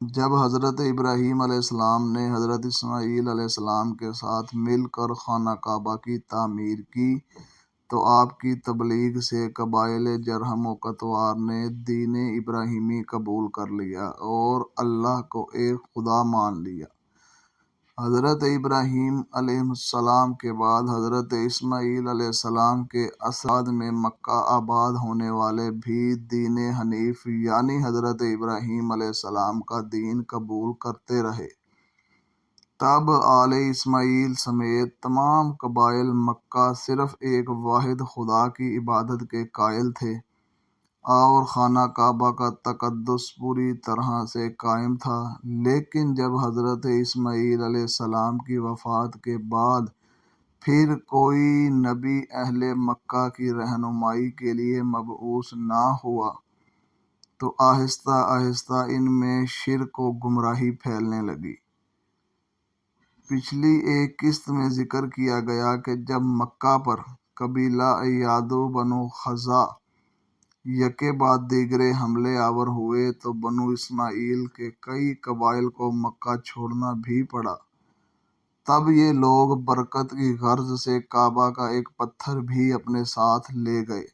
جب حضرت ابراہیم علیہ السلام نے حضرت اسماعیل علیہ السلام کے ساتھ مل کر خانہ کعبہ کی تعمیر کی تو آپ کی تبلیغ سے قبائل جرہم و قطوار نے دین ابراہیمی قبول کر لیا اور اللہ کو ایک خدا مان لیا۔ حضرت ابراہیم علیہ السلام کے بعد حضرت اسماعیل علیہ السلام کے اثرات میں مکہ آباد ہونے والے بھی دین حنیف یعنی حضرت ابراہیم علیہ السلام کا دین قبول کرتے رہے۔ تب آل اسماعیل سمیت تمام قبائل مکہ صرف ایک واحد خدا کی عبادت کے قائل تھے اور خانہ کعبہ کا تقدس پوری طرح سے قائم تھا۔ لیکن جب حضرت اسماعیل علیہ السلام کی وفات کے بعد پھر کوئی نبی اہل مکہ کی رہنمائی کے لیے مبعوث نہ ہوا تو آہستہ آہستہ ان میں شرک و گمراہی پھیلنے لگی۔ پچھلی ایک قسط میں ذکر کیا گیا کہ جب مکہ پر قبیلہ ایاد و بنو خزاع یکے بعد دیگرے حملے آور ہوئے تو بنو اسماعیل کے کئی قبائل کو مکہ چھوڑنا بھی پڑا۔ تب یہ لوگ برکت کی غرض سے کعبہ کا ایک پتھر بھی اپنے ساتھ لے گئے۔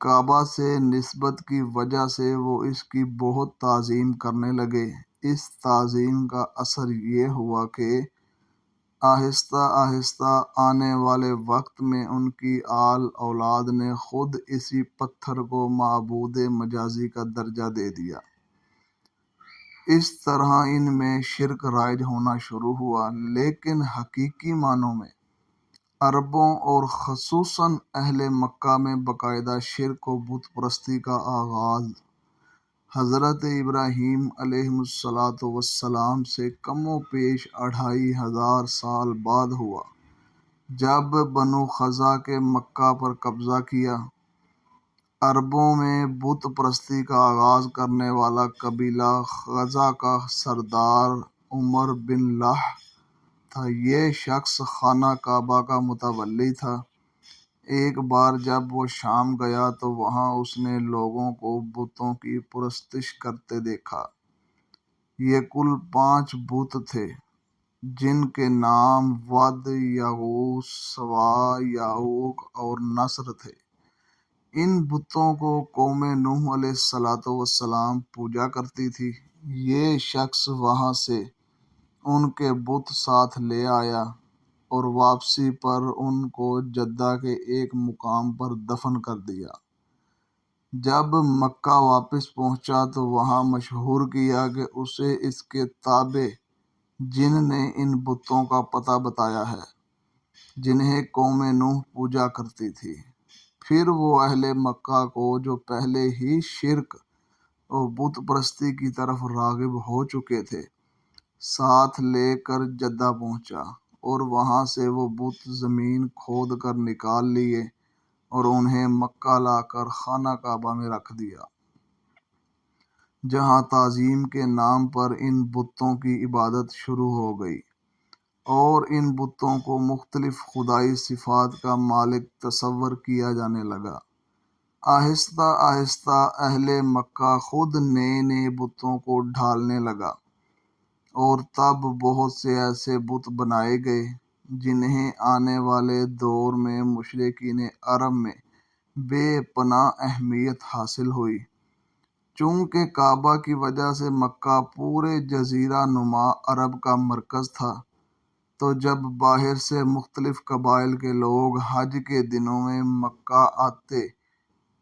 کعبہ سے نسبت کی وجہ سے وہ اس کی بہت تعظیم کرنے لگے۔ اس تعظیم کا اثر یہ ہوا کہ آہستہ آہستہ آنے والے وقت میں ان کی آل اولاد نے خود اسی پتھر کو معبود مجازی کا درجہ دے دیا۔ اس طرح ان میں شرک رائج ہونا شروع ہوا، لیکن حقیقی معنوں میں عربوں اور خصوصاً اہل مکہ میں باقاعدہ شرک و بت پرستی کا آغاز حضرت ابراہیم علیہ السلام سے کم و بیش 2500 سال بعد ہوا، جب بنو خزاع کے مکہ پر قبضہ کیا۔ عربوں میں بت پرستی کا آغاز کرنے والا قبیلہ خزاع کا سردار عمر بن لح تھا۔ یہ شخص خانہ کعبہ کا متولی تھا۔ ایک بار جب وہ شام گیا تو وہاں اس نے لوگوں کو بتوں کی پرستش کرتے دیکھا۔ یہ کل 5 بت تھے جن کے نام ود، یغوث، سواع، یعوق اور نصر تھے۔ ان بتوں کو قوم نوح علیہ السلام پوجا کرتی تھی۔ یہ شخص وہاں سے ان کے بت ساتھ لے آیا اور واپسی پر ان کو جدہ کے ایک مقام پر دفن کر دیا۔ جب مکہ واپس پہنچا تو وہاں مشہور کیا کہ اسے اس کے تابع جن نے ان بتوں کا پتہ بتایا ہے جنہیں قوم نوح پوجا کرتی تھی۔ پھر وہ اہل مکہ کو جو پہلے ہی شرک و بت پرستی کی طرف راغب ہو چکے تھے ساتھ لے کر جدہ پہنچا اور وہاں سے وہ بت زمین کھود کر نکال لیے اور انہیں مکہ لا کر خانہ کعبہ میں رکھ دیا، جہاں تعظیم کے نام پر ان بتوں کی عبادت شروع ہو گئی اور ان بتوں کو مختلف خدائی صفات کا مالک تصور کیا جانے لگا۔ آہستہ آہستہ اہل مکہ خود نئے نئے بتوں کو ڈھالنے لگا اور تب بہت سے ایسے بت بنائے گئے جنہیں آنے والے دور میں مشرکین عرب میں بے پناہ اہمیت حاصل ہوئی۔ چونکہ کعبہ کی وجہ سے مکہ پورے جزیرہ نما عرب کا مرکز تھا، تو جب باہر سے مختلف قبائل کے لوگ حج کے دنوں میں مکہ آتے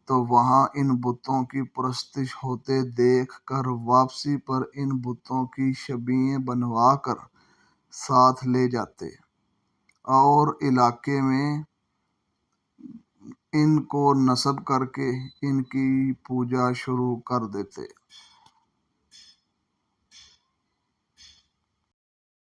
تو وہاں ان بتوں کی پرستش ہوتے دیکھ کر واپسی پر ان بتوں کی شبیہیں بنوا کر ساتھ لے جاتے اور علاقے میں ان کو نصب کر کے ان کی پوجا شروع کر دیتے۔